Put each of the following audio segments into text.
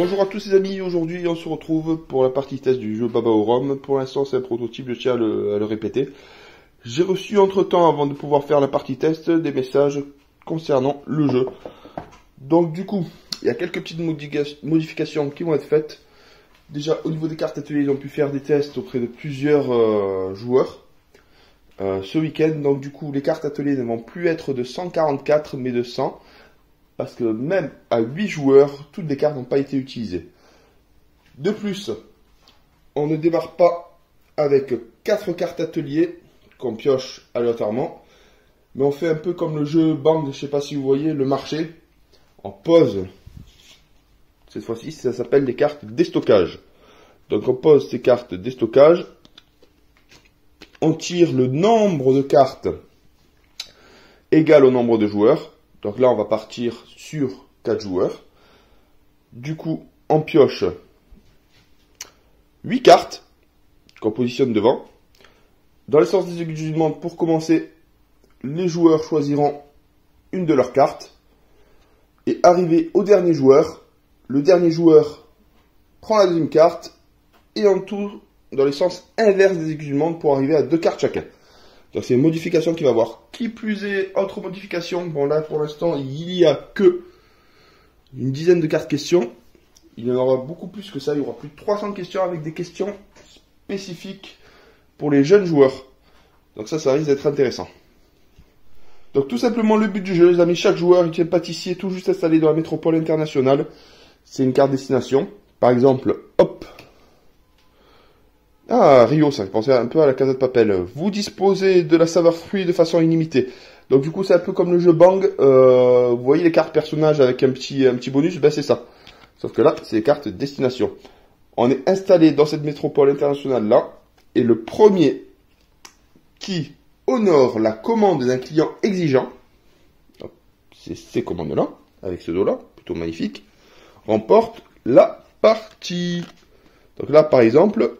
Bonjour à tous les amis, aujourd'hui on se retrouve pour la partie test du jeu Baba au Rhum. Pour l'instant c'est un prototype, je tiens à le répéter. J'ai reçu entre temps, avant de pouvoir faire la partie test, des messages concernant le jeu. Donc du coup, il y a quelques petites modifications qui vont être faites. Déjà au niveau des cartes ateliers, ils ont pu faire des tests auprès de plusieurs joueurs ce week-end. Donc du coup, les cartes ateliers ne vont plus être de 144 mais de 100. Parce que même à 8 joueurs, toutes les cartes n'ont pas été utilisées. De plus, on ne démarre pas avec 4 cartes ateliers qu'on pioche aléatoirement. Mais on fait un peu comme le jeu Bang, je ne sais pas si vous voyez, le marché. On pose, cette fois-ci, ça s'appelle des cartes déstockage. Donc on pose ces cartes déstockage. On tire le nombre de cartes égal au nombre de joueurs. Donc là, on va partir sur 4 joueurs. Du coup, on pioche 8 cartes qu'on positionne devant. Dans le sens des aiguilles du monde, pour commencer, les joueurs choisiront une de leurs cartes. Et arrivé au dernier joueur, le dernier joueur prend la deuxième carte et on tourne dans le sens inverse des aiguilles du monde pour arriver à 2 cartes chacun. Donc c'est une modification qu'il va y avoir. Qui plus est, autre modification, bon là pour l'instant il n'y a que une dizaine de cartes questions. Il y en aura beaucoup plus que ça, il y aura plus de 300 questions avec des questions spécifiques pour les jeunes joueurs. Donc ça risque d'être intéressant. Donc tout simplement le but du jeu, les amis, chaque joueur il est pâtissier tout juste installé dans la métropole internationale. C'est une carte destination. Par exemple, hop. Ah, Rio, ça me pensait un peu à la Casa de Papel. Vous disposez de la saveur fruit de façon illimitée. Donc du coup, c'est un peu comme le jeu Bang. Vous voyez les cartes personnages avec un petit bonus, ben c'est ça. Sauf que là, c'est les cartes destination. On est installé dans cette métropole internationale là. Et le premier qui honore la commande d'un client exigeant, c'est ces commandes-là, avec ce dos-là, plutôt magnifique, remporte la partie. Donc là, par exemple...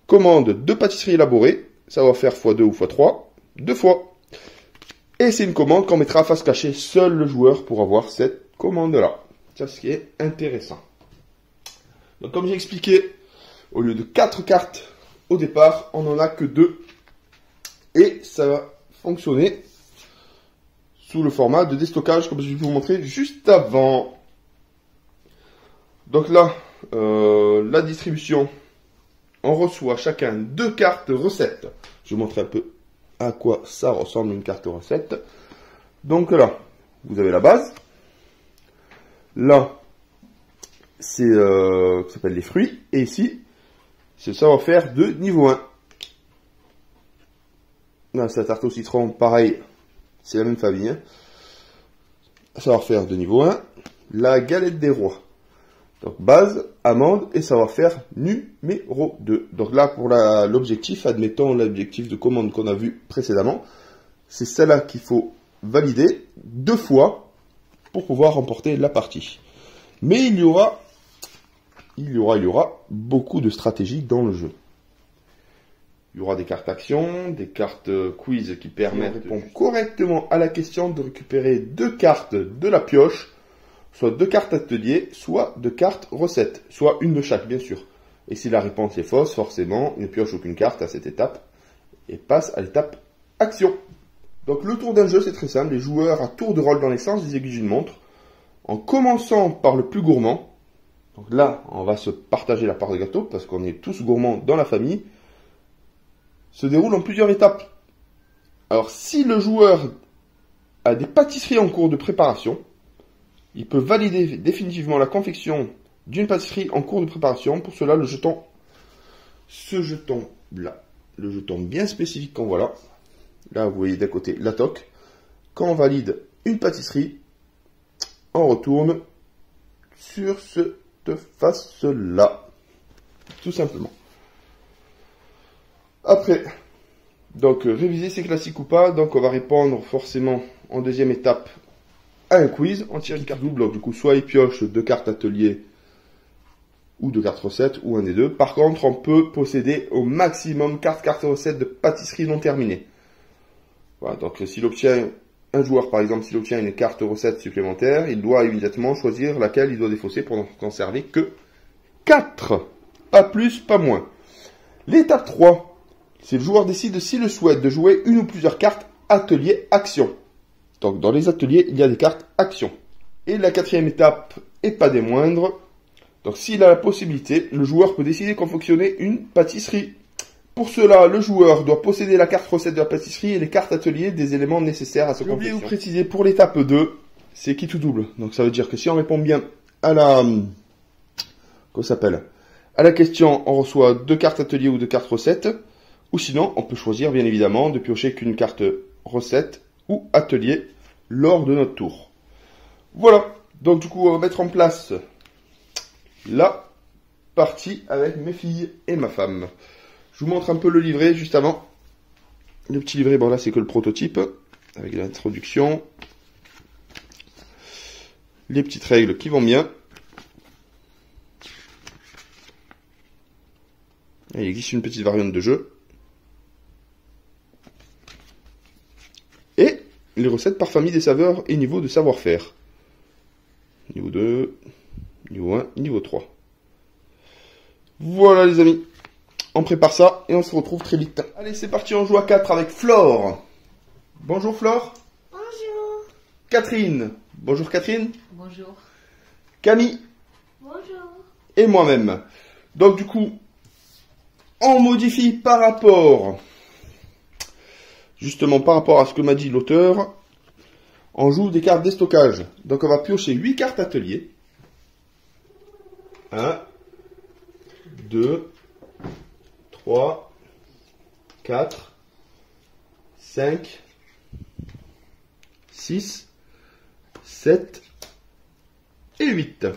commande 2 pâtisseries élaborées, ça va faire x2 ou x3, 2 fois. Et c'est une commande qu'on mettra à face cachée, seul le joueur pour avoir cette commande-là. C'est ce qui est intéressant. Donc comme j'ai expliqué, au lieu de 4 cartes au départ, on n'en a que 2. Et ça va fonctionner sous le format de déstockage, comme je vais vous montrer juste avant. Donc là, la distribution... on reçoit chacun 2 cartes recettes. Je vous montre un peu à quoi ça ressemble une carte recette. Donc là, vous avez la base. Là, c'est ça s'appelle les fruits. Et ici, c'est le savoir-faire de niveau 1. Là, c'est la tarte au citron, pareil, c'est la même famille. Hein. Savoir-faire de niveau 1. La galette des rois. Donc base, amande et savoir-faire numéro 2. Donc là pour l'objectif, admettons l'objectif de commande qu'on a vu précédemment, c'est celle-là qu'il faut valider 2 fois pour pouvoir remporter la partie. Mais il y aura beaucoup de stratégies dans le jeu. Il y aura des cartes actions, des cartes quiz qui permettent de répondre correctement à la question, de récupérer 2 cartes de la pioche, soit 2 cartes atelier, soit 2 cartes recettes, soit une de chaque, bien sûr. Et si la réponse est fausse, forcément, il ne pioche aucune carte à cette étape et passe à l'étape action. Donc le tour d'un jeu, c'est très simple. Les joueurs à tour de rôle dans les sens des aiguilles d'une montre, en commençant par le plus gourmand. Donc là, on va se partager la part de gâteau parce qu'on est tous gourmands dans la famille. Se déroule en plusieurs étapes. Alors si le joueur a des pâtisseries en cours de préparation, il peut valider définitivement la confection d'une pâtisserie en cours de préparation. Pour cela, ce jeton-là, le jeton bien spécifique qu'on voit là. Là, vous voyez d'un côté la toque. Quand on valide une pâtisserie, on retourne sur cette face-là. Tout simplement. Après, donc réviser c'est classique ou pas. Donc on va répondre forcément en deuxième étape à un quiz. On tire une carte double, donc du coup soit il pioche 2 cartes atelier ou 2 cartes recettes, ou un des deux. Par contre, on peut posséder au maximum 4 cartes recettes de pâtisserie non terminées. Voilà, donc s'il obtient un joueur, par exemple, s'il obtient une carte recette supplémentaire, il doit immédiatement choisir laquelle il doit défausser pour n'en conserver que 4. Pas plus, pas moins. L'étape 3, c'est le joueur décide s'il le souhaite de jouer une ou plusieurs cartes atelier action. Donc dans les ateliers, il y a des cartes action. Et la 4e étape, et pas des moindres, donc s'il a la possibilité, le joueur peut décider qu'en fonctionner une pâtisserie. Pour cela, le joueur doit posséder la carte recette de la pâtisserie et les cartes atelier des éléments nécessaires à sa confection. J'ai oublié de vous préciser pour l'étape 2, c'est qui tout double. Donc ça veut dire que si on répond bien à la... Comment ça s'appelle ? À la question, on reçoit 2 cartes atelier ou 2 cartes recettes. Ou sinon, on peut choisir bien évidemment de piocher qu'une carte recette ou atelier lors de notre tour. Voilà. Donc du coup, on va mettre en place la partie avec mes filles et ma femme. Je vous montre un peu le livret juste avant. Le petit livret, bon là c'est que le prototype, avec l'introduction. Les petites règles qui vont bien. Et il existe une petite variante de jeu. Et les recettes par famille des saveurs et niveau de savoir-faire. Niveau 2, niveau 1, niveau 3. Voilà les amis. On prépare ça et on se retrouve très vite. Allez, c'est parti, on joue à 4 avec Flore. Bonjour Flore. Bonjour. Catherine. Bonjour Catherine. Bonjour. Camille. Bonjour. Et moi-même. Donc du coup, on modifie par rapport, justement par rapport à ce que m'a dit l'auteur, on joue des cartes déstockage. Donc on va piocher 8 cartes atelier. 1, 2, 3, 4, 5, 6, 7 et 8.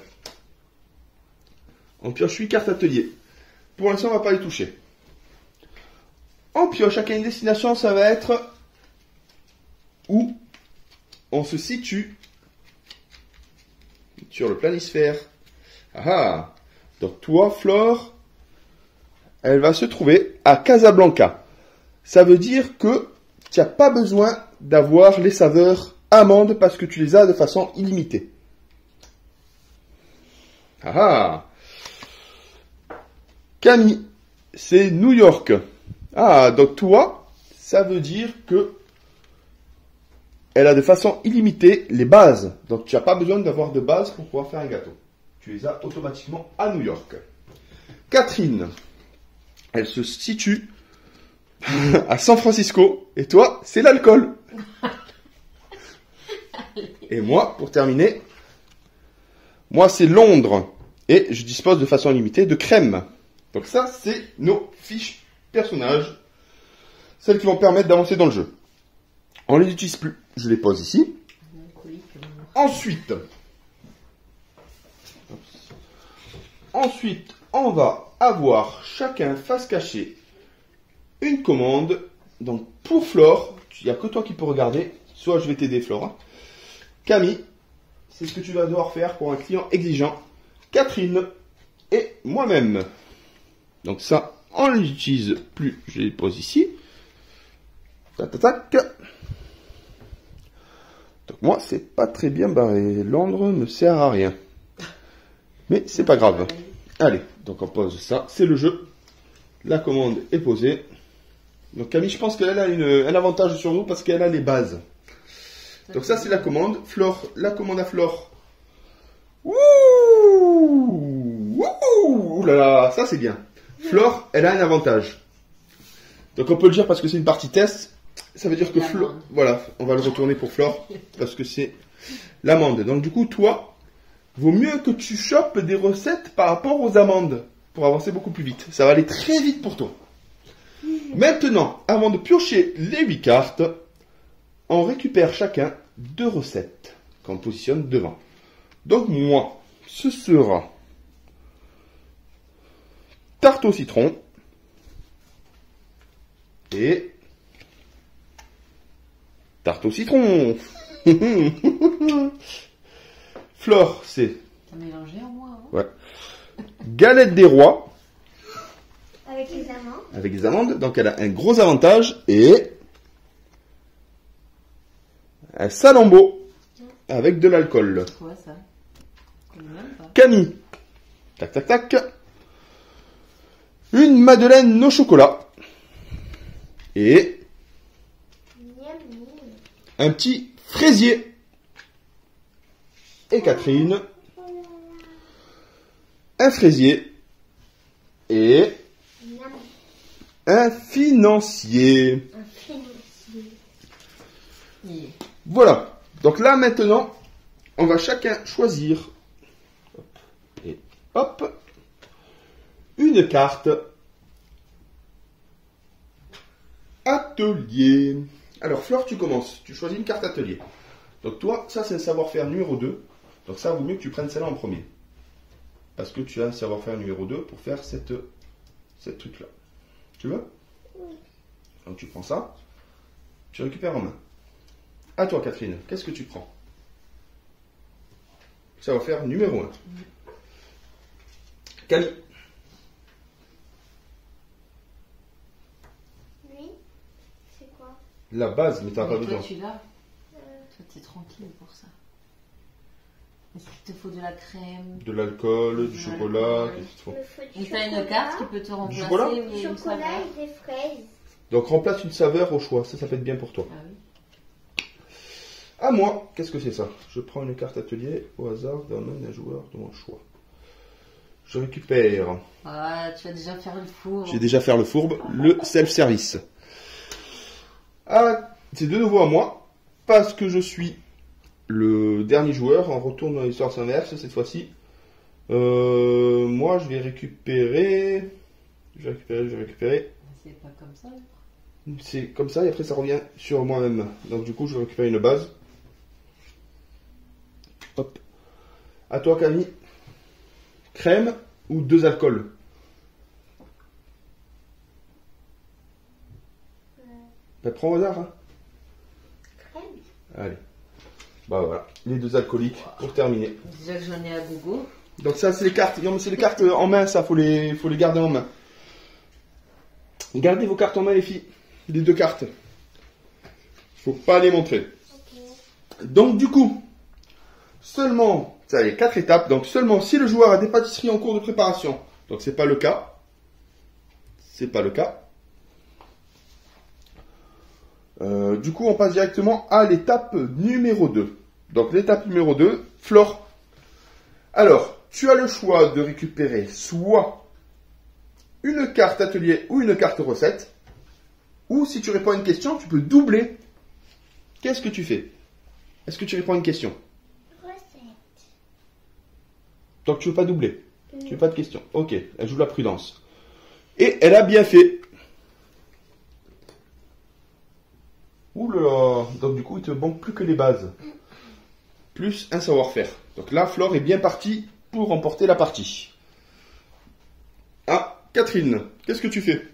On pioche 8 cartes atelier. Pour l'instant, on ne va pas les toucher. On pioche à une destination, ça va être où on se situe sur le planisphère. Ah, donc toi, Flore, elle va se trouver à Casablanca. Ça veut dire que tu n'as pas besoin d'avoir les saveurs amandes parce que tu les as de façon illimitée. Ah, Camille, c'est New York. Ah, donc toi, ça veut dire que elle a de façon illimitée les bases. Donc tu n'as pas besoin d'avoir de bases pour pouvoir faire un gâteau. Tu les as automatiquement à New York. Catherine, elle se situe à San Francisco. Et toi, c'est l'alcool. Et moi, pour terminer, moi c'est Londres. Et je dispose de façon illimitée de crème. Donc ça, c'est nos fiches personnages. Celles qui vont permettre d'avancer dans le jeu. On ne les utilise plus. Je les pose ici. Ensuite, on va avoir chacun face cachée une commande. Donc pour Flore, il n'y a que toi qui peux regarder. Soit je vais t'aider Flore. Camille, c'est ce que tu vas devoir faire pour un client exigeant. Catherine et moi-même. Donc ça, on ne les utilise plus. Je les pose ici. Tac, tac, tac. Donc moi, c'est pas très bien barré. Londres ne sert à rien. Mais c'est pas grave. Allez, donc on pose ça. C'est le jeu. La commande est posée. Donc Camille, je pense qu'elle a un avantage sur nous parce qu'elle a les bases. Donc ça, c'est la commande. Flore, la commande à Flore. Ouh, ouh là là, ça c'est bien. Flore, elle a un avantage. Donc on peut le dire parce que c'est une partie test. Ça veut dire que Flore, voilà, on va le retourner pour Flore parce que c'est l'amande. Donc du coup, toi, vaut mieux que tu chopes des recettes par rapport aux amandes pour avancer beaucoup plus vite. Ça va aller très vite pour toi. Maintenant, avant de piocher les 8 cartes, on récupère chacun 2 recettes qu'on positionne devant. Donc moi, ce sera tarte au citron et tarte au citron. Flore, c'est... T'as mélangé en moi, hein? Ouais. Galette des rois. Avec les amandes. Avec les amandes. Donc elle a un gros avantage. Et Un Salambo avec de l'alcool. C'est quoi ça? Je connais même pas. Camille. Tac, tac, tac. Une madeleine au chocolat. Et un petit fraisier. Et Catherine. Un fraisier. Et un financier. Yeah. Voilà. Donc là, maintenant, on va chacun choisir. Hop. Et hop. Une carte. Atelier. Alors, Flore, tu commences. Tu choisis une carte atelier. Donc toi, ça c'est le savoir-faire numéro 2. Donc ça, vaut mieux que tu prennes celle-là en premier. Parce que tu as le savoir-faire numéro 2 pour faire cette truc-là. Tu veux? Oui. Donc tu prends ça. Tu récupères en main. À toi, Catherine. Qu'est-ce que tu prends? Savoir-faire numéro 1. Camille. Oui. C'est quoi? La base, mais t'as pas Toi, besoin. tu l'as. Toi, t'es tranquille pour ça. Est-ce qu'il te faut de la crème? De l'alcool, du chocolat, qu'est-ce qu'il te faut? Il me faut du Et t'as une chocolat, carte qui peut te remplacer chocolat ou du une chocolat saveur. et des fraises. Donc remplace une saveur au choix, ça peut être bien pour toi. Ah oui. À moi, qu'est-ce que c'est ça? Je prends une carte atelier au hasard d'un nom d'un joueur de mon choix. Je récupère, Ah, tu vas déjà faire le four. j'ai déjà fait le fourbe, le self-service. Ah, c'est de nouveau à moi, parce que je suis le dernier joueur, on retourne dans l'histoire s'inverse cette fois-ci. Moi, je vais récupérer. C'est pas comme ça. C'est comme ça et après ça revient sur moi-même. Donc du coup, je récupère une base. Hop. À toi, Camille. Crème ou 2 alcools? Ben, prends au hasard. Hein. Crème. Allez. Bah voilà, les 2 alcooliques pour terminer. Déjà que j'en ai à gogo. Donc ça, c'est les cartes. Non, mais c'est les cartes en main, ça. Faut les garder en main. Gardez vos cartes en main, les filles. Les 2 cartes. Faut pas les montrer. Ok. Donc du coup, seulement, ça y est, 4 étapes. Donc seulement si le joueur a des pâtisseries en cours de préparation. Donc c'est pas le cas. C'est pas le cas. Du coup, on passe directement à l'étape numéro 2. Donc l'étape numéro 2, Flore. Alors, tu as le choix de récupérer soit une carte atelier ou une carte recette. Ou si tu réponds à une question, tu peux doubler. Qu'est-ce que tu fais? Est-ce que tu réponds à une question? Recette. Donc tu veux pas doubler? Tu veux pas de question? Ok, elle joue la prudence. Et elle a bien fait. Ouh là là. Donc du coup, il te manque plus que les bases. Plus un savoir-faire. Donc là, Flore est bien partie pour remporter la partie. Ah, Catherine, qu'est-ce que tu fais?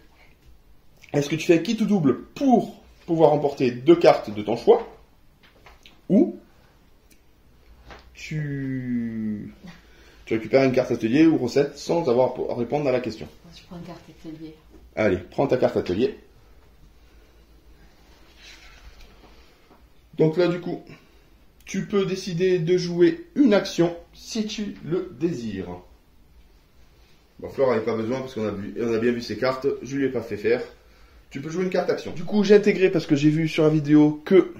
Est-ce que tu fais un kit ou double pour pouvoir remporter 2 cartes de ton choix? Ou tu récupères une carte atelier ou recette sans avoir à répondre à la question? Je prends une carte atelier. Allez, prends ta carte atelier. Donc là, du coup, tu peux décider de jouer une action si tu le désires. Bon, Flore n'avait pas besoin parce qu'on a bien vu ses cartes. Je lui ai pas fait faire. Tu peux jouer une carte action. Du coup, j'ai intégré parce que j'ai vu sur la vidéo que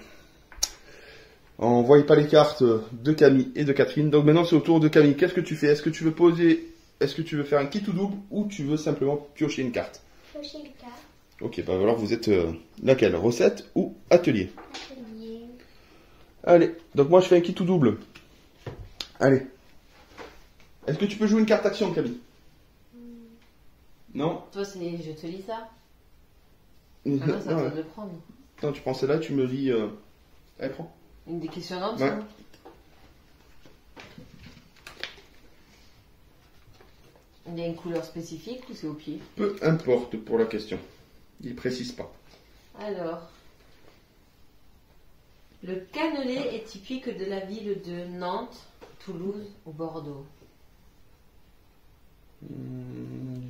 on voyait pas les cartes de Camille et de Catherine. Donc maintenant, c'est au tour de Camille. Qu'est-ce que tu fais? Est-ce que tu veux poser? Est-ce que tu veux faire un kit ou double ou tu veux simplement piocher une carte? Piocher une carte. Ok, bah alors vous êtes laquelle? Recette ou atelier? Atelier. Allez, donc moi je fais un kit ou double. Allez. Est-ce que tu peux jouer une carte action, Camille? Non? Toi, je te lis ça. Ah Non, non, ça va de le prendre. non, tu prends celle-là, tu me lis. Allez, prends. Une des questionnaires, Ouais. ça. Il y a une couleur spécifique ou c'est au pied? Peu importe pour la question. Il précise pas. Alors, le cannelé est typique de la ville de Nantes, Toulouse ou Bordeaux.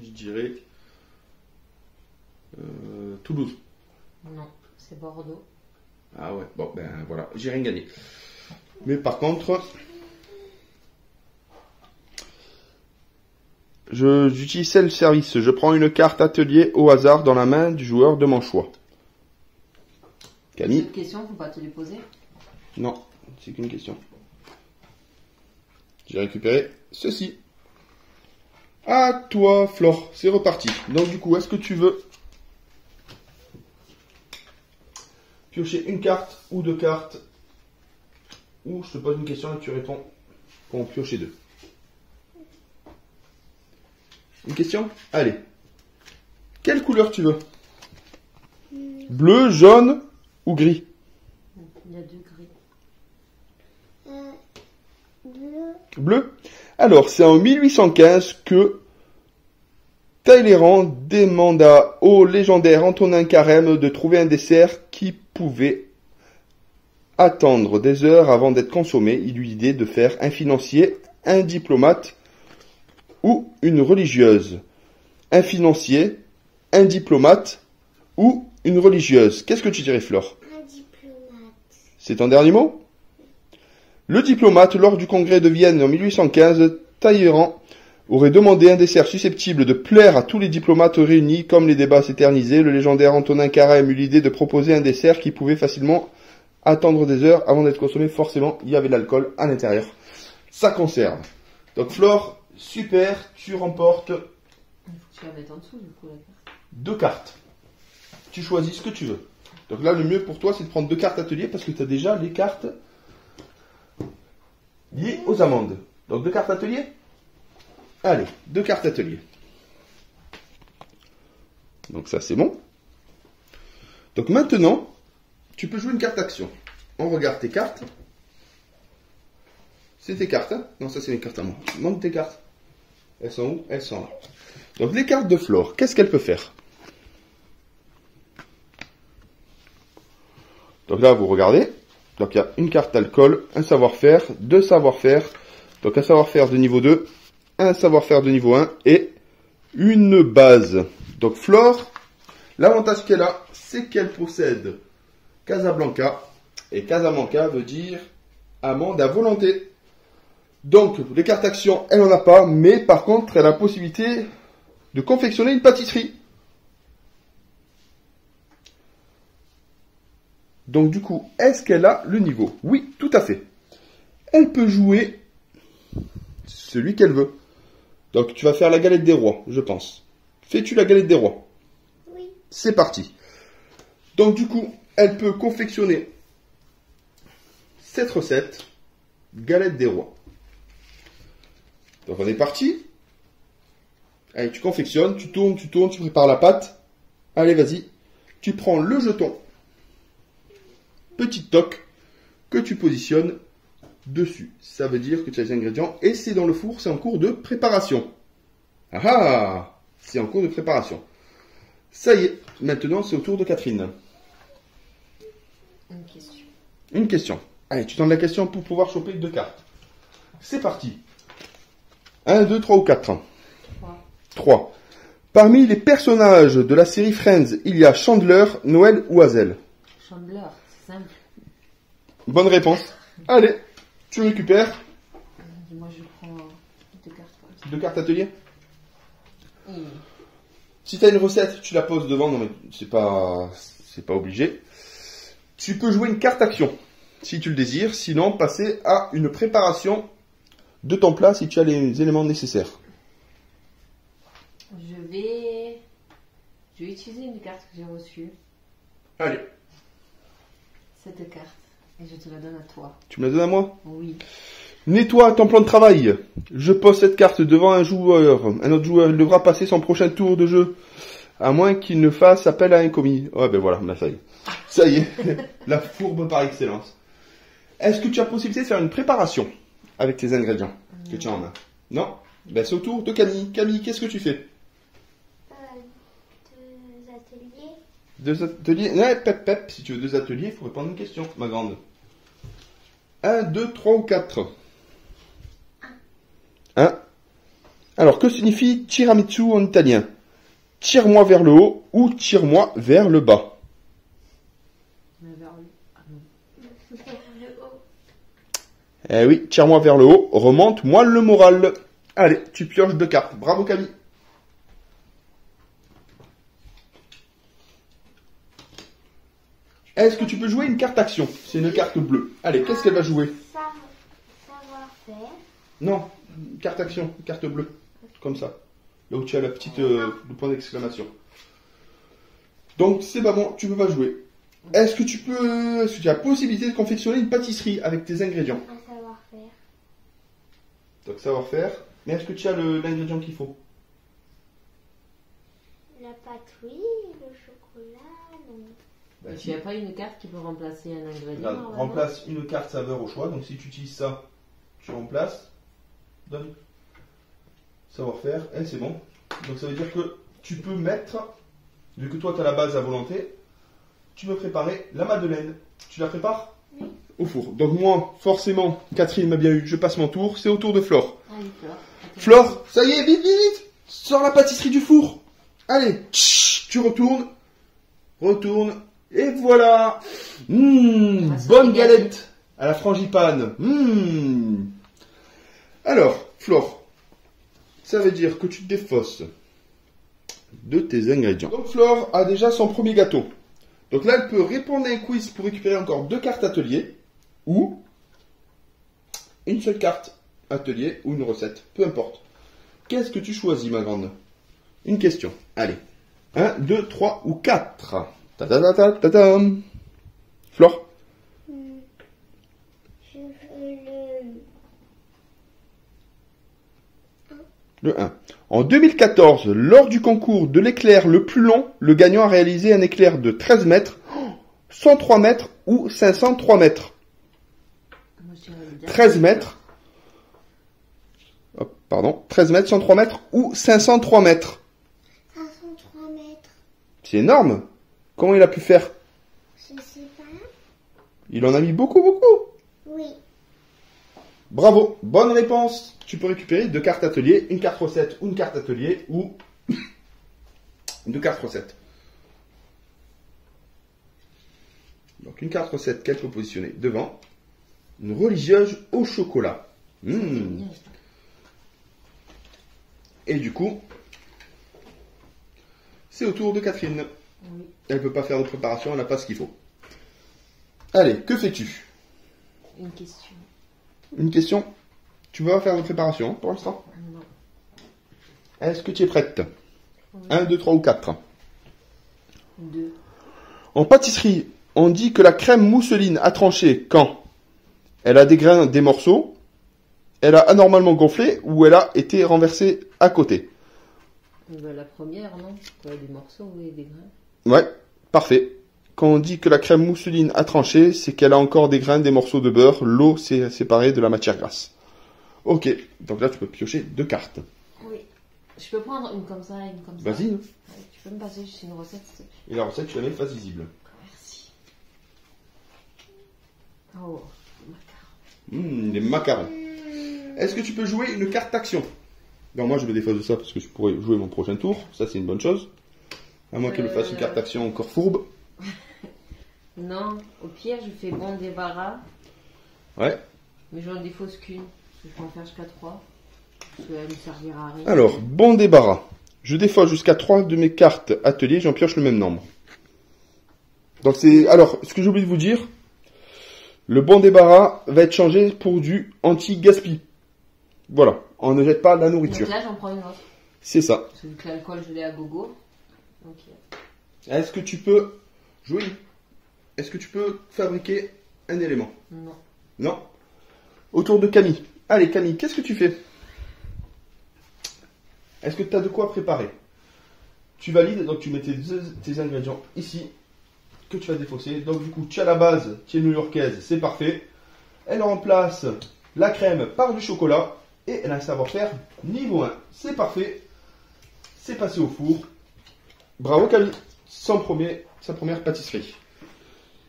Je dirais Toulouse. Non, c'est Bordeaux. Ah ouais, bon, ben voilà, j'ai rien gagné. Mais par contre, j'utilise le service. Je prends une carte atelier au hasard dans la main du joueur de mon choix. Camille? Cette question, faut pas te les poser. Non, c'est qu'une question. J'ai récupéré ceci. À toi, Flore, c'est reparti. Donc du coup, est-ce que tu veux piocher une carte ou deux cartes, ou je te pose une question et tu réponds pour en piocher deux? Une question? Allez. Quelle couleur tu veux? Bleu, jaune ou gris? Il y a 2 gris. Bleu. Bleu? Alors, c'est en 1815 que Talleyrand demanda au légendaire Antonin Carême de trouver un dessert qui pouvait attendre des heures avant d'être consommé. Il eut l'idée de faire un financier, un diplomate ou une religieuse. Un financier, un diplomate ou une religieuse. Qu'est-ce que tu dirais, Flore? Un diplomate. C'est ton dernier mot? Le diplomate, lors du congrès de Vienne en 1815, Talleyrand aurait demandé un dessert susceptible de plaire à tous les diplomates réunis. Comme les débats s'éternisaient, le légendaire Antonin Carême eut l'idée de proposer un dessert qui pouvait facilement attendre des heures avant d'être consommé. Forcément, il y avait de l'alcool à l'intérieur. Ça conserve. Donc Flore, super, tu remportes Il faut que tu la mettes en dessous, du coup, la carte. 2 cartes. Tu choisis ce que tu veux. Donc là, le mieux pour toi, c'est de prendre 2 cartes atelier parce que tu as déjà les cartes liées aux amandes. Donc 2 cartes atelier? Allez, 2 cartes atelier. Donc ça, c'est bon. Donc maintenant, tu peux jouer une carte action. On regarde tes cartes. C'est tes cartes, hein? Non, ça c'est mes cartes à moi. Montre tes cartes. Elles sont où? Elles sont là. Donc les cartes de Flore, qu'est-ce qu'elle peut faire? Donc là, vous regardez. Donc il y a une carte alcool, un savoir-faire, 2 savoir-faire. Donc un savoir-faire de niveau 2, un savoir-faire de niveau 1 et une base. Donc Flore, l'avantage qu'elle a, c'est qu'elle possède Casablanca. Et Casablanca veut dire amende à volonté. Donc les cartes actions, elle n'en a pas, mais par contre, elle a la possibilité de confectionner une pâtisserie. Donc du coup, est-ce qu'elle a le niveau? Oui, tout à fait. Elle peut jouer celui qu'elle veut. Donc tu vas faire la galette des rois, je pense. Fais-tu la galette des rois? Oui. C'est parti. Donc du coup, elle peut confectionner cette recette, galette des rois. Donc on est parti. Allez, tu confectionnes, tu tournes, tu prépares la pâte. Allez, vas-y. Tu prends le jeton, petite toque, que tu positionnes dessus. Ça veut dire que tu as les ingrédients et c'est dans le four, c'est en cours de préparation. Ah ah, c'est en cours de préparation. Ça y est, maintenant c'est au tour de Catherine. Une question. Une question. Allez, tu tentes la question pour pouvoir choper 2 cartes. C'est parti. 1, 2, 3 ou 4. 3. 3. Parmi les personnages de la série Friends, il y a Chandler, Noël ou Hazel. Chandler, c'est simple. Bonne réponse. Allez, tu récupères Moi, je prends 2 cartes comme ça. 2 cartes atelier. Et Si tu as une recette, tu la poses devant, non mais c'est pas obligé. Tu peux jouer une carte action, si tu le désires, sinon passer à une préparation de ton plat si tu as les éléments nécessaires. je vais utiliser une carte que j'ai reçue. Allez, Cette carte. Et je te la donne à toi. tu me la donnes à moi? Oui. Nettoie ton plan de travail. Je pose cette carte devant un joueur. Un autre joueur, il devra passer son prochain tour de jeu. À moins qu'il ne fasse appel à un commis. Ouais, ben voilà, ben ça y est. Ça y est. La fourbe par excellence. Est-ce que tu as possibilité de faire une préparation avec tes ingrédients que tu as en main? Non? Ben c'est au tour de Camille. Camille, qu'est-ce que tu fais? 2 ateliers. 2 ateliers? Ouais, pep. Si tu veux 2 ateliers, il faut répondre à une question, ma grande. 1, 2, 3 ou 4? 1. Alors, que signifie tiramisu en italien? Tire-moi vers le haut ou tire-moi vers le bas? Mais vers Eh oui, tire-moi vers le haut, remonte-moi le moral. Allez, tu pioches 2 cartes. Bravo Camille. Est-ce que tu peux jouer une carte action? C'est une carte bleue. Allez, qu'est-ce qu'elle va jouer? Savoir-faire. Non, une carte action, une carte bleue. Comme ça. Là où tu as la petite, le point d'exclamation. Donc, c'est pas bon, tu peux pas jouer. Est-ce que tu as la possibilité de confectionner une pâtisserie avec tes ingrédients? Un savoir-faire. Donc, savoir-faire. Mais est-ce que tu as l'ingrédient qu'il faut? La pâte, oui. Le chocolat, non. Bah, Tu n'as pas une carte qui peut remplacer un ingrédient? Regarde, normalement remplace une carte saveur au choix. Donc, si tu utilises ça, tu remplaces. Donne. Savoir-faire. Eh, c'est bon. Donc, ça veut dire que tu peux mettre, vu que toi, tu as la base à volonté, tu peux préparer la madeleine. Tu la prépares? Oui. Au four. Donc, moi, forcément, Catherine m'a bien eu. Je passe mon tour. C'est au tour de Flore. Allez, Flore. Flore, ça y est, vite, vite, vite. Sors la pâtisserie du four. Allez, tch, tu retournes. Retourne. Et voilà. Bonne galette à la frangipane. Alors, Flore, ça veut dire que tu te défausses de tes ingrédients. Donc, Flore a déjà son premier gâteau. Donc là, elle peut répondre à un quiz pour récupérer encore 2 cartes atelier ou une seule carte atelier ou une recette. Peu importe. Qu'est-ce que tu choisis, ma grande? Une question. Allez. 1, 2, 3 ou 4. Ta-ta-ta-ta-ta-tam. Flore? Je veux Le 1. En 2014, lors du concours de l'éclair le plus long, le gagnant a réalisé un éclair de 13 mètres, 103 mètres ou 503 mètres. Moi, je dirais le dernier. 13 mètres. Oh, pardon. 13 mètres, 103 mètres ou 503 mètres. 503 mètres. C'est énorme. Comment il a pu faire? Je sais pas. Il en a mis beaucoup, beaucoup. Oui. Bravo. Bonne réponse. Tu peux récupérer 2 cartes atelier, une carte recette ou une carte atelier ou 2 cartes recette. Donc une carte recette qu'elle peut positionner devant. Une religieuse au chocolat. Et du coup, c'est au tour de Catherine. Oui. Elle ne peut pas faire de préparation, elle n'a pas ce qu'il faut. Allez, que fais-tu? Une question. Une question? Tu vas faire de préparation pour l'instant? Non. Est-ce que tu es prête? Oui. 1, 2, 3 ou 4. 2. En pâtisserie, on dit que la crème mousseline a tranché quand elle a des grains, des morceaux, elle a anormalement gonflé ou elle a été renversée à côté. La première, non? Quoi, des morceaux et des grains. Ouais, parfait. Quand on dit que la crème mousseline a tranché, c'est qu'elle a encore des grains, des morceaux de beurre, l'eau s'est séparée de la matière grasse. Ok, donc là tu peux piocher 2 cartes. Oui. Je peux prendre une comme ça et une comme ça. Vas-y. Ouais, tu peux me passer juste une recette, s'il te plaît? Et la recette, tu la mets face visible. Merci. Oh, macaron. Les macarons. Est-ce que tu peux jouer une carte d'action? Non, moi je me défausse de ça parce que je pourrais jouer mon prochain tour. Ça, c'est une bonne chose. À moins qu'elle me fasse une carte d'action encore fourbe. Non, au pire, je fais bon débarras. Ouais. Mais j'en défausse qu'une. Parce que je peux en faire jusqu'à 3. Parce qu'elle ne servira à rien. Alors, bon débarras. Je défausse jusqu'à 3 de mes cartes atelier, j'en pioche le même nombre. Donc c'est. Alors, ce que j'ai oublié de vous dire, le bon débarras va être changé pour du anti-gaspi. Voilà, on ne jette pas la nourriture. Donc là, j'en prends une autre. C'est ça. Parce que l'alcool, je l'ai à gogo. Donc, Est-ce que tu peux jouer? Est-ce que tu peux fabriquer un élément? non. Non. Autour de Camille. Allez Camille, qu'est-ce que tu fais? Est-ce que tu as de quoi préparer? Tu valides, donc tu mets tes ingrédients ici, que tu vas défausser. Donc du coup, tu as la base qui est new-yorkaise, c'est parfait. Elle remplace la crème par du chocolat et elle a un savoir-faire niveau 1. C'est parfait. C'est passé au four. Bravo Camille, sa première pâtisserie.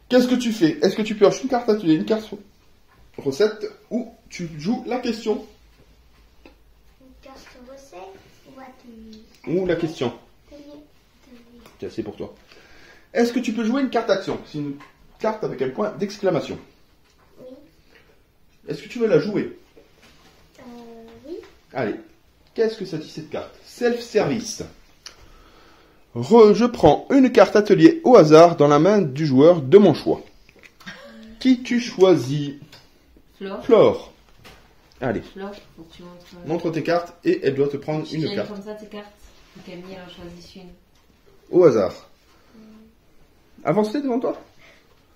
Qu'est-ce que tu fais? Est-ce que tu pioches une carte atelier, une carte recette ou tu joues la question? Une carte recette ou atelier? Ou la question. Atelier. Tiens, c'est pour toi. Est-ce que tu peux jouer une carte action? C'est une carte avec un point d'exclamation. Oui. Est-ce que tu veux la jouer? Oui. Allez, qu'est-ce que ça dit cette carte? Self-service. Je prends une carte atelier au hasard dans la main du joueur de mon choix. Qui tu choisis? Flore. Flore. Allez, Flore, faut que tu montres. montre tes cartes et elle doit te prendre Tu une tiens carte. comme ça tes cartes. Donc Camille en choisit une. Au hasard. Avance-les devant toi.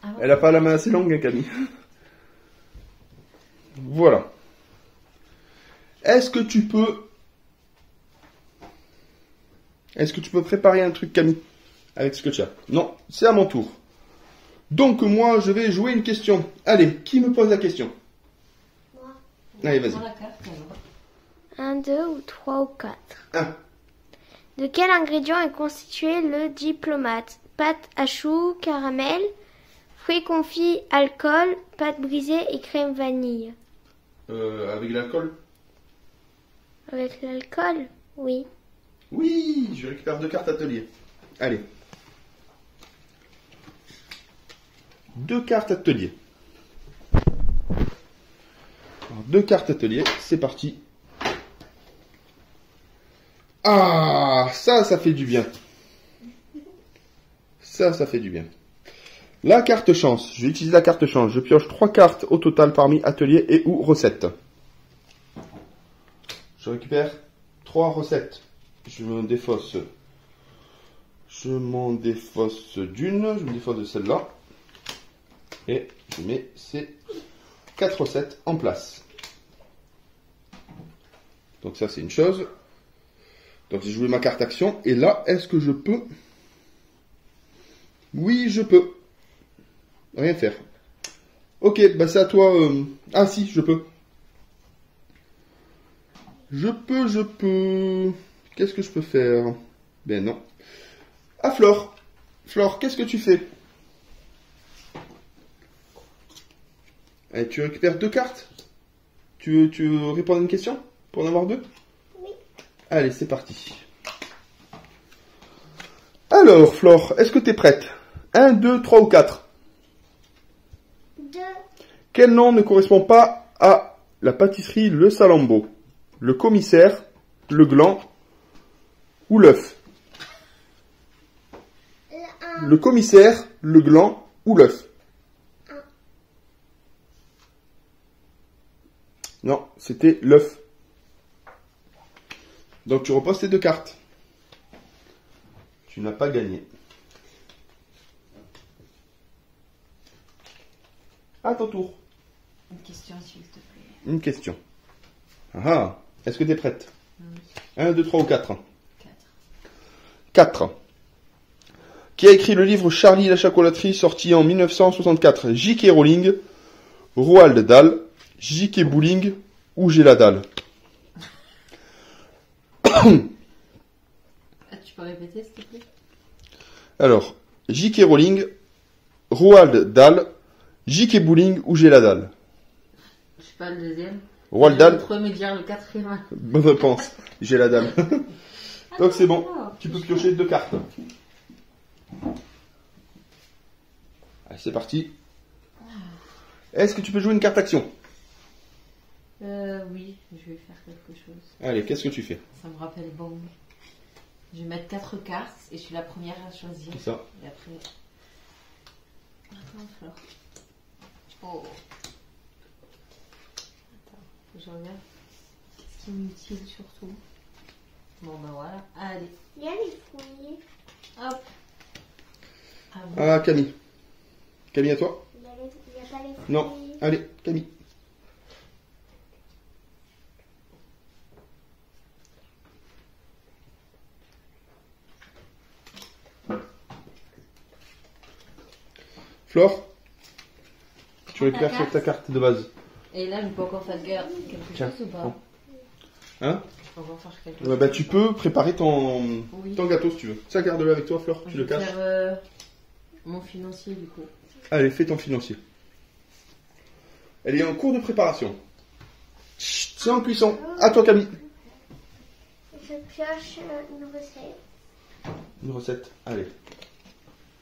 Ah bon? Elle a pas la main assez longue, hein, Camille. Voilà. Est-ce que tu peux préparer un truc, Camille, avec ce que tu as? Non, c'est à mon tour. Donc moi, je vais jouer une question. Allez, qui me pose la question? Moi. Allez, vas-y. Prends la carte alors. 1, 2 ou 3 ou 4. 1. De quel ingrédient est constitué le diplomate? Pâte à choux, caramel, fruits confits, alcool, pâte brisée et crème vanille. Avec l'alcool? Avec l'alcool? Oui. Oui, je récupère 2 cartes atelier. Allez. 2 cartes atelier. Alors, 2 cartes atelier, c'est parti. Ah, ça fait du bien. Ça fait du bien. La carte chance. Je vais utiliser la carte chance. Je pioche 3 cartes au total parmi atelier et ou recette. Je récupère 3 recettes. Je m'en défausse d'une. Je me défausse de celle-là. Et je mets ces 4 recettes en place. Donc ça, c'est une chose. Donc j'ai joué ma carte action. Et là, est-ce que je peux... Oui, je peux. Rien faire. Ok, bah c'est à toi. Ah si, je peux. Je peux. Qu'est-ce que je peux faire? Ben non. Ah, Flore. Flore, qu'est-ce que tu fais? Allez, tu récupères 2 cartes? Tu veux répondre à une question? Pour en avoir 2? Oui. Allez, c'est parti. Alors, Flore, est-ce que tu es prête? 1, 2, 3 ou 4? 2. Quel nom ne correspond pas à la pâtisserie Le Salambo? Le commissaire, le gland ou l'œuf? Le commissaire, le gland ou l'œuf? Non, c'était l'œuf. Donc tu reposes tes 2 cartes. Tu n'as pas gagné. À ton tour. Une question s'il te plaît. Une question. Ah, est-ce que tu es prête? Oui. 1, 2, 3 ou 4? 4. 4. Qui a écrit le livre Charlie et la chocolaterie sorti en 1964? J.K. Rowling, Roald Dahl, J.K. Bowling ou j'ai la dalle? Ah, tu peux répéter s'il te plaît? Alors, J.K. Rowling, Roald Dahl, J.K. Bowling ou j'ai la dalle? Je sais pas le deuxième. Roald Dahl, Je vais me dire le quatrième. bonne réponse. J'ai la dalle. Donc c'est bon. Tu peux piocher 2 cartes. Allez, c'est parti. Est-ce que tu peux jouer une carte action? Oui, je vais faire quelque chose. Allez, qu'est-ce que tu fais? Ça me rappelle bon. Je vais mettre 4 cartes et je suis la première à choisir. C'est ça. Et après. Attends, Flore. Oh. Attends, faut que je regarde. Qu'est-ce qui est utile surtout? Bon, ben voilà. Allez, Il y a les fruits. hop. Ah, bon. Ah, Camille. Camille, à toi? Il y a pas les fruits. Non. Allez, Camille. Flore, tu récupères sur ta carte de base. Et là, je peux encore faire quelque Tiens, chose ou pas? prends. Hein? Je peux encore faire quelque Ouais, chose. bah, tu peux préparer ton Oui. gâteau si tu veux. Ça, garde-le avec toi, Flore. Tu Je le vais caches. faire mon financier du coup. Allez, fais ton financier. Elle est en cours de préparation. Chut, c'est en cuisson. À toi, Camille. Je pioche une recette. Une recette. Allez.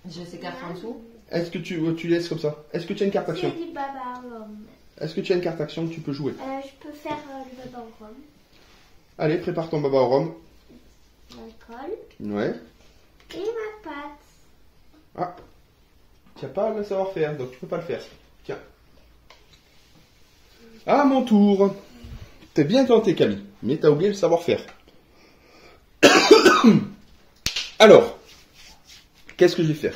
J'ai ces cartes en dessous. Est-ce que tu laisses comme ça? Est-ce que tu as une carte C'est action? du baba rhum. Est-ce que tu as une carte action que tu peux jouer? Je peux faire le baba au rhum. Allez, prépare ton baba au rhum. L'alcool. Ouais. Et ma pâte. Ah, tu n'as pas le savoir-faire, donc tu peux pas le faire. Tiens. À mon tour. T'es bien tenté, Camille, mais t'as oublié le savoir-faire. Alors, qu'est-ce que je vais faire?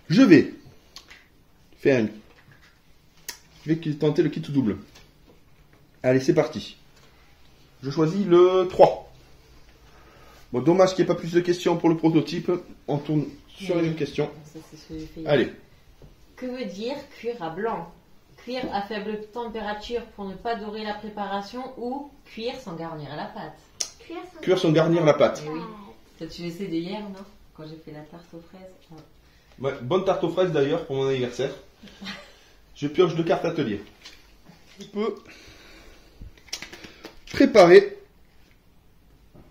Je vais tenter le kit tout double. Allez, c'est parti. Je choisis le 3. Bon, dommage qu'il n'y ait pas plus de questions pour le prototype. On tourne sur les mêmes questions. Ça, c'est ce que j'ai fait hier. Allez. Que veut dire cuire à blanc? Cuire à faible température pour ne pas dorer la préparation ou cuire sans garnir la pâte? Cuire sans garnir la pâte. Eh oui. Toi, tu essayé de hier, non? Quand j'ai fait la tarte aux fraises. Ouais, bonne tarte aux fraises d'ailleurs pour mon anniversaire. Je pioche 2 cartes atelier. Je peux préparer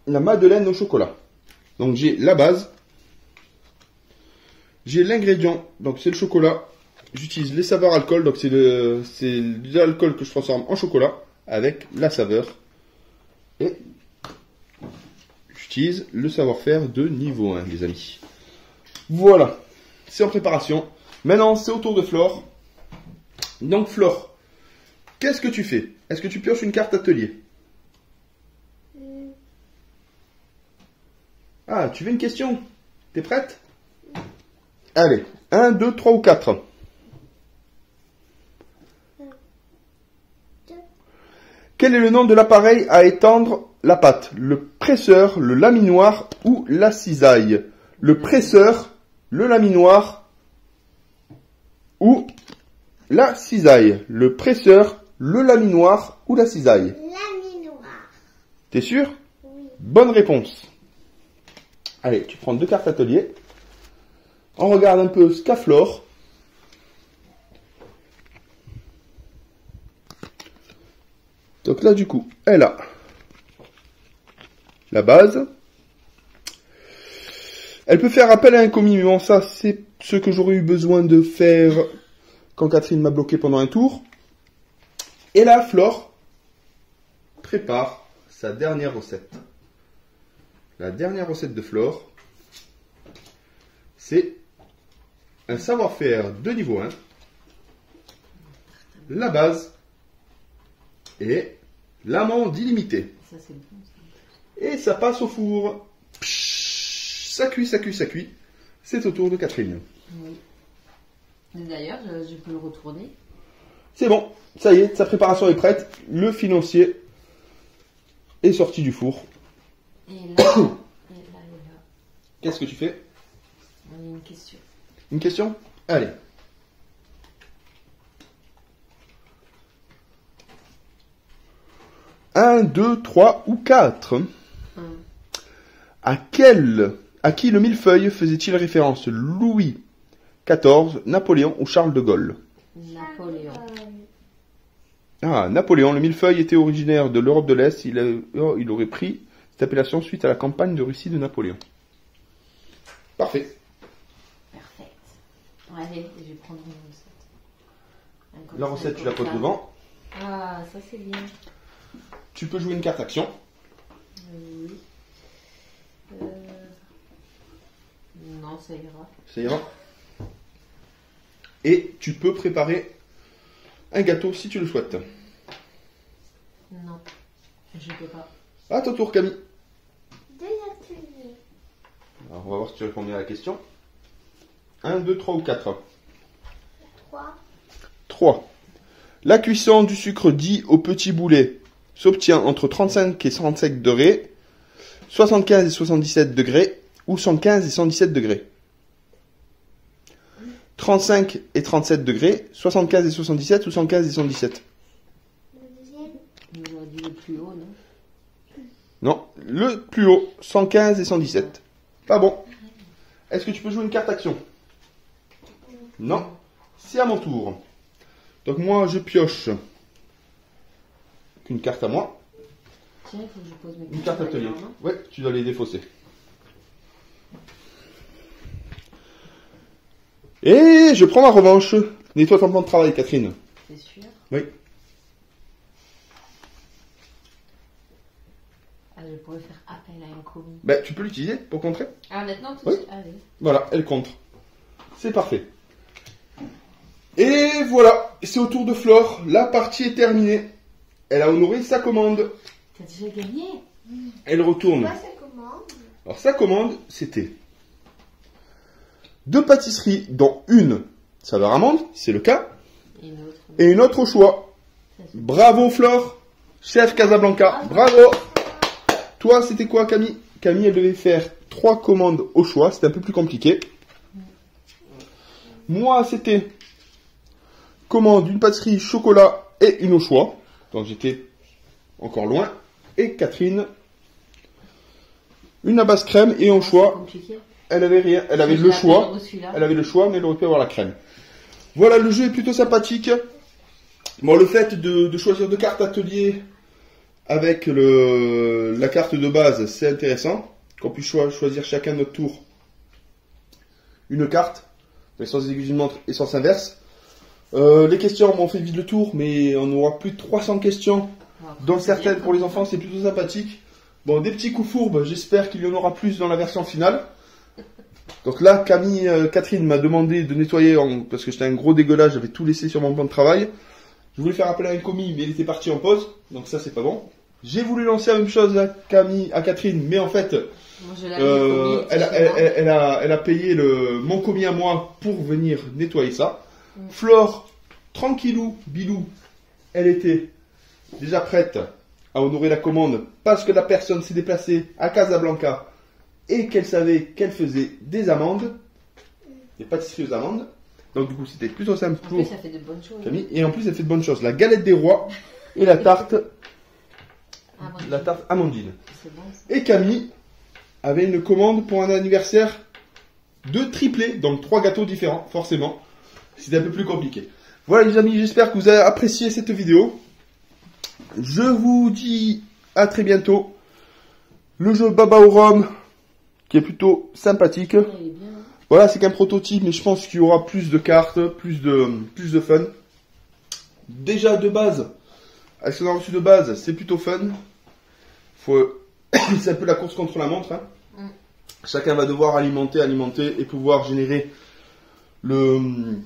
la madeleine au chocolat. Donc j'ai la base. J'ai l'ingrédient, donc c'est le chocolat. J'utilise les saveurs alcool, donc c'est l'alcool que je transforme en chocolat avec la saveur. Et j'utilise le savoir-faire de niveau 1, les amis. Voilà, c'est en préparation. Maintenant, c'est au tour de Flore. Donc Flore, qu'est-ce que tu fais? Est-ce que tu pioches une carte atelier? Ah, tu veux une question? T'es prête? Allez, 1, 2, 3 ou 4. Quel est le nom de l'appareil à étendre la pâte? Le presseur, le laminoir ou la cisaille? Le presseur, le laminoir ou la cisaille? Le presseur, le laminoir ou la cisaille? Laminoir. T'es sûr? Oui. Bonne réponse. Allez, tu prends 2 cartes atelier. On regarde un peu ce qu'a Flore. Donc là, du coup, elle a la base. Elle peut faire appel à un commis, mais bon, ça, c'est ce que j'aurais eu besoin de faire quand Catherine m'a bloqué pendant un tour. Et là, Flore prépare sa dernière recette. La dernière recette de Flore, c'est un savoir-faire de niveau 1, la base et l'amande illimitée. Ça, c'est bon. Et ça passe au four. Psh, ça cuit, ça cuit, ça cuit. C'est au tour de Catherine. Oui. D'ailleurs, je peux le retourner. C'est bon, ça y est, sa préparation est prête. Le financier est sorti du four. Et là, et là, et là. Qu'est-ce que tu fais? On a une question. Une question? Allez. Un, 2, 3 ou 4. À qui le millefeuille faisait-il référence? Louis XIV, Napoléon ou Charles de Gaulle? Napoléon. Ah, Napoléon, le millefeuille était originaire de l'Europe de l'Est. Il aurait pris cette appellation suite à la campagne de Russie de Napoléon. Parfait. Parfait. Allez, je vais prendre une recette. La recette, tu la poses devant. Ah, ça c'est bien. Tu peux jouer une carte action. Oui. Non, ça ira. Ça ira. Et tu peux préparer un gâteau si tu le souhaites. Non, je peux pas. À ton tour, Camille. 2 ateliers. Alors, on va voir si tu réponds bien à la question. 1, 2, 3 ou 4. 3. 3. La cuisson du sucre dit au petit boulet s'obtient entre 35 et 107 degrés, 75 et 77 degrés ou 115 et 117 degrés. 35 et 37 degrés, 75 et 77 ou 115 et 117. Le deuxième. On aurait dit le plus haut, non? Non, le plus haut, 115 et 117. Pas bon. Est-ce que tu peux jouer une carte action? Non. C'est à mon tour. Donc moi, je pioche une carte à moi. Tiens, il faut que je pose mes Une carte atelier. Ouais, tu dois les défausser. Et je prends ma revanche. Nettoie ton plan de travail, Catherine. C'est sûr. Oui. Ah, je pourrais faire appel à un commis. Ben, tu peux l'utiliser pour contrer. Ah, maintenant tout Oui. de suite. Allez. Voilà, elle contre. C'est parfait. Et voilà, c'est au tour de Flore. La partie est terminée. Elle a honoré sa commande. T'as déjà gagné? Elle retourne. Quoi, ça commande? Alors sa commande, c'était 2 pâtisseries, dont une saveur amande, c'est le cas, Et une autre. et une autre au choix. Bravo Flore, chef Casablanca, bravo. Toi, c'était quoi, Camille? Camille, elle devait faire 3 commandes au choix, c'était un peu plus compliqué. Moi, c'était commande d'une pâtisserie chocolat et une au choix, donc j'étais encore loin. Et Catherine, une à base crème et au choix. Compliqué. Elle avait rien, elle avait le choix. Elle avait le choix, mais elle aurait pu avoir la crème. Voilà, le jeu est plutôt sympathique. Bon, le fait de choisir 2 cartes atelier avec la carte de base, c'est intéressant. Qu'on puisse choisir chacun notre tour une carte, avec sens aiguille d'une montre et sens inverse. Les questions, on fait vite le tour, mais on aura plus de 300 questions, dont certaines pour les enfants, c'est plutôt sympathique. Bon, des petits coups fourbes, j'espère qu'il y en aura plus dans la version finale. Donc là, Catherine m'a demandé de nettoyer, parce que j'étais un gros dégueulasse, j'avais tout laissé sur mon plan de travail. Je voulais faire appel à un commis, mais il était parti en pause, donc ça c'est pas bon. J'ai voulu lancer la même chose à Catherine, mais en fait, moi, je elle a payé mon commis à moi pour venir nettoyer ça. Flore, tranquillou, bilou, elle était déjà prête à honorer la commande parce que la personne s'est déplacée à Casablanca et qu'elle savait qu'elle faisait des amandes, des pâtisseries aux amandes. Donc du coup, c'était plutôt simple pour plus, ça fait de bonnes choses. Camille. Et en plus, elle fait de bonnes choses. La galette des rois et la tarte amandine. C'est bon, ça. Et Camille avait une commande pour un anniversaire de triplé, donc 3 gâteaux différents, forcément. C'était un peu plus compliqué. Voilà les amis, j'espère que vous avez apprécié cette vidéo. Je vous dis à très bientôt. Le jeu Baba au rhum, qui est plutôt sympathique. Il est bien. Voilà, c'est qu'un prototype, mais je pense qu'il y aura plus de cartes, plus de fun. Déjà de base, avec ce qu'on a reçu de base, c'est plutôt fun. C'est un peu la course contre la montre. Hein. Chacun va devoir alimenter et pouvoir générer qu'on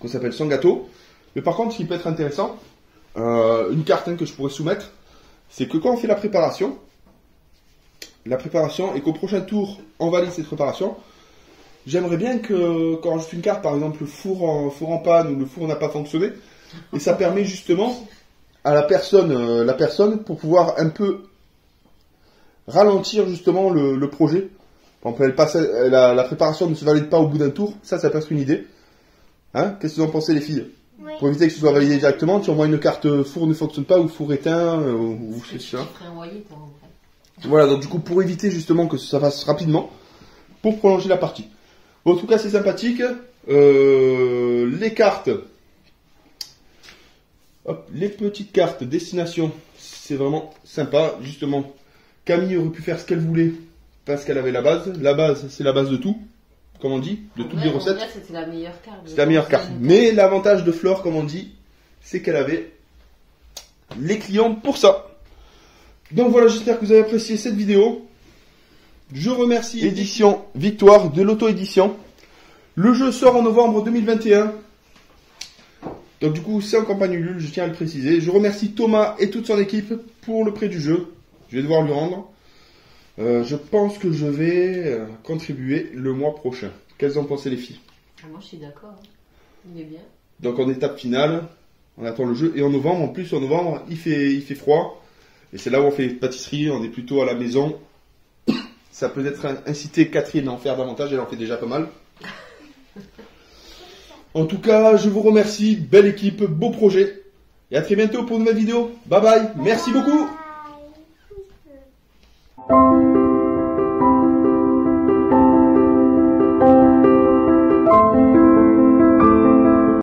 s'appelle son gâteau. Mais par contre, ce qui peut être intéressant, une carte que je pourrais soumettre, c'est que quand on fait la préparation et qu'au prochain tour, on valide cette préparation, j'aimerais bien que quand on rajoute une carte, par exemple le four en panne ou le four n'a pas fonctionné, et ça permet justement à la personne pour pouvoir un peu ralentir justement le projet. Par exemple, la préparation ne se valide pas au bout d'un tour, ça peut être une idée. Hein? Qu'est-ce que vous en pensez les filles? Oui. Pour éviter que ce soit validé directement, tu envoies une carte four ne fonctionne pas ou four éteint ou C'est c'est ça. toi, en vrai. Voilà, donc du coup pour éviter justement que ça fasse rapidement, pour prolonger la partie. Bon, en tout cas c'est sympathique. Les cartes, hop, les petites cartes destination, c'est vraiment sympa. Justement, Camille aurait pu faire ce qu'elle voulait parce qu'elle avait la base. La base, c'est la base de tout, comme on dit, de toutes les recettes. C'était la meilleure carte. C'est la meilleure carte. Mais l'avantage de Flore, comme on dit, c'est qu'elle avait les clients pour ça. Donc voilà, j'espère que vous avez apprécié cette vidéo. Je remercie Édition Victoire de l'auto-édition. Le jeu sort en novembre 2021. Donc du coup, c'est en campagne Ulule, je tiens à le préciser. Je remercie Thomas et toute son équipe pour le prêt du jeu. Je vais devoir lui rendre. Je pense que je vais contribuer le mois prochain. Qu'elles en pensent les filles? Moi, je suis d'accord. Il est bien. Donc en étape finale, on attend le jeu. Et en novembre, il fait froid. Et c'est là où on fait pâtisserie, on est plutôt à la maison. Ça peut être inciter Catherine à en faire davantage, elle en fait déjà pas mal. En tout cas, je vous remercie, belle équipe, beau projet. Et à très bientôt pour une nouvelle vidéo. Bye bye, merci beaucoup. Bye.